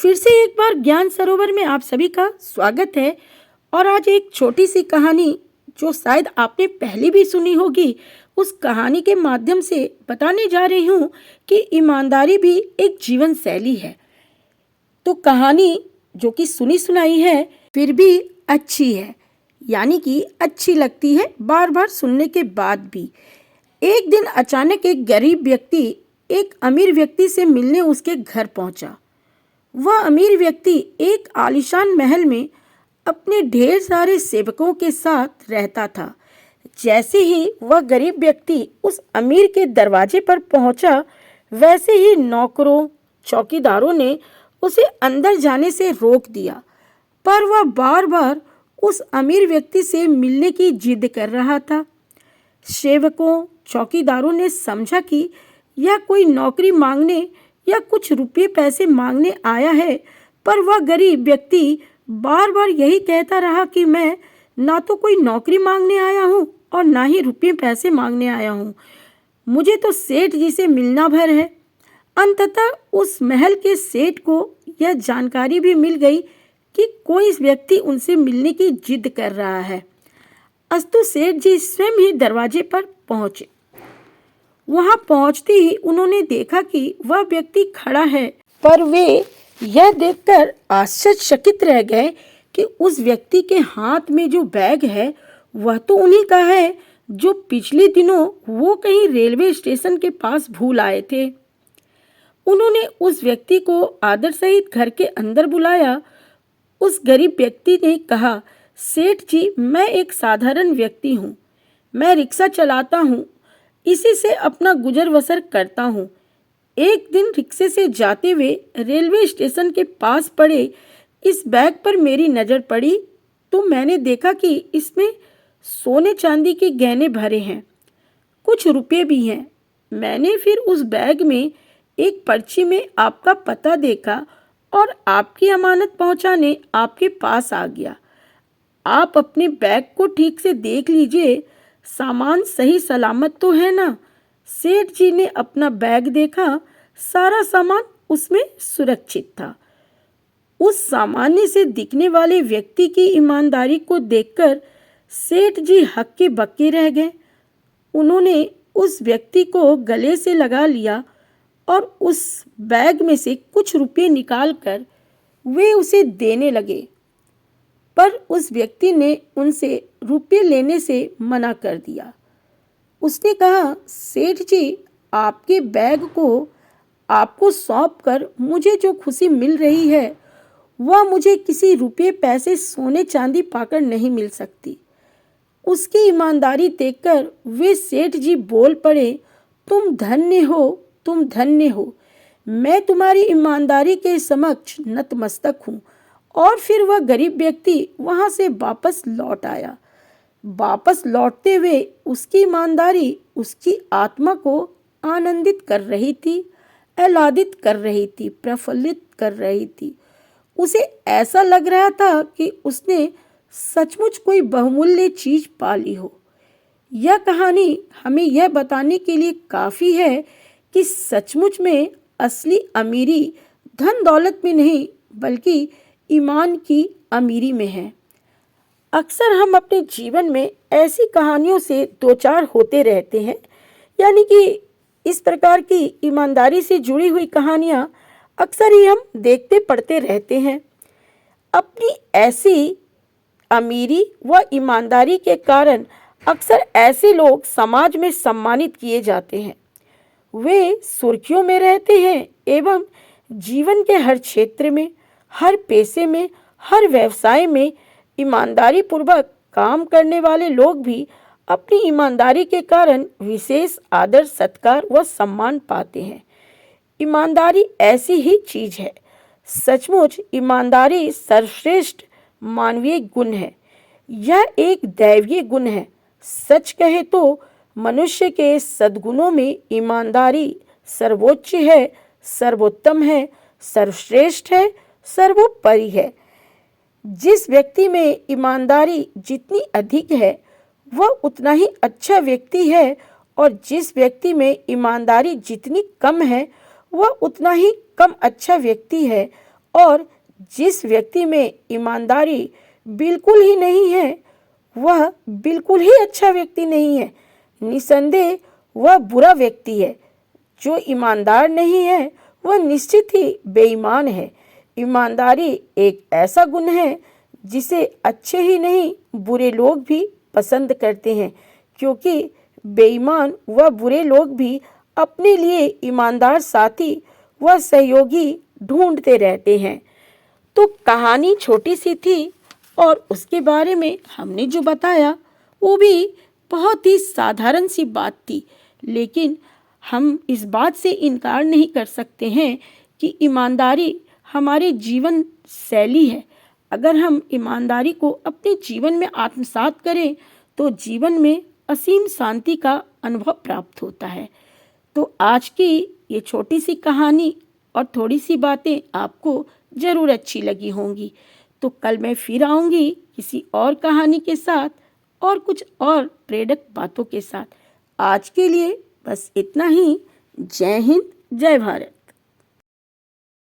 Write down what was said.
फिर से एक बार ज्ञान सरोवर में आप सभी का स्वागत है। और आज एक छोटी सी कहानी जो शायद आपने पहले भी सुनी होगी, उस कहानी के माध्यम से बताने जा रही हूँ कि ईमानदारी भी एक जीवन शैली है। तो कहानी जो कि सुनी सुनाई है फिर भी अच्छी है, यानी कि अच्छी लगती है बार बार सुनने के बाद भी। एक दिन अचानक एक गरीब व्यक्ति एक अमीर व्यक्ति से मिलने उसके घर पहुंचा। वह अमीर व्यक्ति एक आलीशान महल में अपने ढेर सारे सेवकों के साथ रहता था। जैसे ही वह गरीब व्यक्ति उस अमीर के दरवाजे पर पहुंचा, वैसे ही नौकरों चौकीदारों ने उसे अंदर जाने से रोक दिया। पर वह बार बार उस अमीर व्यक्ति से मिलने की जिद कर रहा था। सेवकों चौकीदारों ने समझा कि यह कोई नौकरी मांगने या कुछ रुपये पैसे मांगने आया है, पर वह गरीब व्यक्ति बार बार यही कहता रहा कि मैं ना तो कोई नौकरी मांगने आया हूँ और ना ही रुपये पैसे मांगने आया हूँ, मुझे तो सेठ जी से मिलना भर है। अंततः उस महल के सेठ को यह जानकारी भी मिल गई कि कोई व्यक्ति उनसे मिलने की जिद कर रहा है। अस्तु सेठ जी स्वयं ही दरवाजे पर पहुंचे। वहां पहुंचते ही उन्होंने देखा कि वह व्यक्ति खड़ा है, पर वे यह देखकर आश्चर्यचकित रह गए कि उस व्यक्ति के हाथ में जो बैग है वह तो उन्हीं का है जो पिछले दिनों वो कहीं रेलवे स्टेशन के पास भूल आए थे। उन्होंने उस व्यक्ति को आदर सहित घर के अंदर बुलाया। उस गरीब व्यक्ति ने कहा, सेठ जी, मैं एक साधारण व्यक्ति हूँ, मैं रिक्शा चलाता हूँ, इसी से अपना गुजर बसर करता हूँ। एक दिन रिक्शे से जाते हुए रेलवे स्टेशन के पास पड़े इस बैग पर मेरी नज़र पड़ी तो मैंने देखा कि इसमें सोने चांदी के गहने भरे हैं, कुछ रुपये भी हैं। मैंने फिर उस बैग में एक पर्ची में आपका पता देखा और आपकी अमानत पहुंचाने आपके पास आ गया। आप अपने बैग को ठीक से देख लीजिए, सामान सही सलामत तो है ना? सेठ जी ने अपना बैग देखा, सारा सामान उसमें सुरक्षित था। उस सामान्य से दिखने वाले व्यक्ति की ईमानदारी को देखकर सेठ जी हक्के बक्के रह गए। उन्होंने उस व्यक्ति को गले से लगा लिया और उस बैग में से कुछ रुपये निकालकर वे उसे देने लगे, पर उस व्यक्ति ने उनसे रुपये लेने से मना कर दिया। उसने कहा, सेठ जी, आपके बैग को आपको सौंपकर मुझे जो खुशी मिल रही है वह मुझे किसी रुपये पैसे सोने चांदी पाकर नहीं मिल सकती। उसकी ईमानदारी देखकर वे सेठ जी बोल पड़े, तुम धन्य हो, तुम धन्य हो, मैं तुम्हारी ईमानदारी के समक्ष नतमस्तक हूँ। और फिर वह गरीब व्यक्ति वहां से वापस लौट आया। वापस लौटते हुए उसकी ईमानदारी उसकी आत्मा को आनंदित कर रही थी, आह्लादित कर रही थी, प्रफुल्लित कर रही थी। उसे ऐसा लग रहा था कि उसने सचमुच कोई बहुमूल्य चीज पा ली हो। यह कहानी हमें यह बताने के लिए काफ़ी है कि सचमुच में असली अमीरी धन दौलत में नहीं बल्कि ईमान की अमीरी में है। अक्सर हम अपने जीवन में ऐसी कहानियों से दो चार होते रहते हैं, यानी कि इस प्रकार की ईमानदारी से जुड़ी हुई कहानियाँ अक्सर ही हम देखते पढ़ते रहते हैं। अपनी ऐसी अमीरी व ईमानदारी के कारण अक्सर ऐसे लोग समाज में सम्मानित किए जाते हैं। वे सुर्खियों में रहते हैं एवं जीवन के हर क्षेत्र में, हर पेशे में, हर व्यवसाय में ईमानदारी पूर्वक काम करने वाले लोग भी अपनी ईमानदारी के कारण विशेष आदर सत्कार व सम्मान पाते हैं। ईमानदारी ऐसी ही चीज है। सचमुच ईमानदारी सर्वश्रेष्ठ मानवीय गुण है। यह एक दैवीय गुण है। सच कहे तो मनुष्य के सद्गुणों में ईमानदारी सर्वोच्च है, सर्वोत्तम है, सर्वश्रेष्ठ है, सर्वोपरि है। जिस व्यक्ति में ईमानदारी जितनी अधिक है वह उतना ही अच्छा व्यक्ति है, और जिस व्यक्ति में ईमानदारी जितनी कम है वह उतना ही कम अच्छा व्यक्ति है। और जिस व्यक्ति में ईमानदारी बिल्कुल ही नहीं है वह बिल्कुल ही अच्छा व्यक्ति नहीं है। निसंदेह वह बुरा व्यक्ति है। जो ईमानदार नहीं है वह निश्चित ही बेईमान है। ईमानदारी एक ऐसा गुण है जिसे अच्छे ही नहीं बुरे लोग भी पसंद करते हैं, क्योंकि बेईमान व बुरे लोग भी अपने लिए ईमानदार साथी व सहयोगी ढूंढते रहते हैं। तो कहानी छोटी सी थी और उसके बारे में हमने जो बताया वो भी बहुत ही साधारण सी बात थी, लेकिन हम इस बात से इनकार नहीं कर सकते हैं कि ईमानदारी हमारे जीवन शैली है। अगर हम ईमानदारी को अपने जीवन में आत्मसात करें तो जीवन में असीम शांति का अनुभव प्राप्त होता है। तो आज की ये छोटी सी कहानी और थोड़ी सी बातें आपको ज़रूर अच्छी लगी होंगी। तो कल मैं फिर आऊँगी किसी और कहानी के साथ और कुछ और प्रेरक बातों के साथ। आज के लिए बस इतना ही। जय हिंद, जय भारत।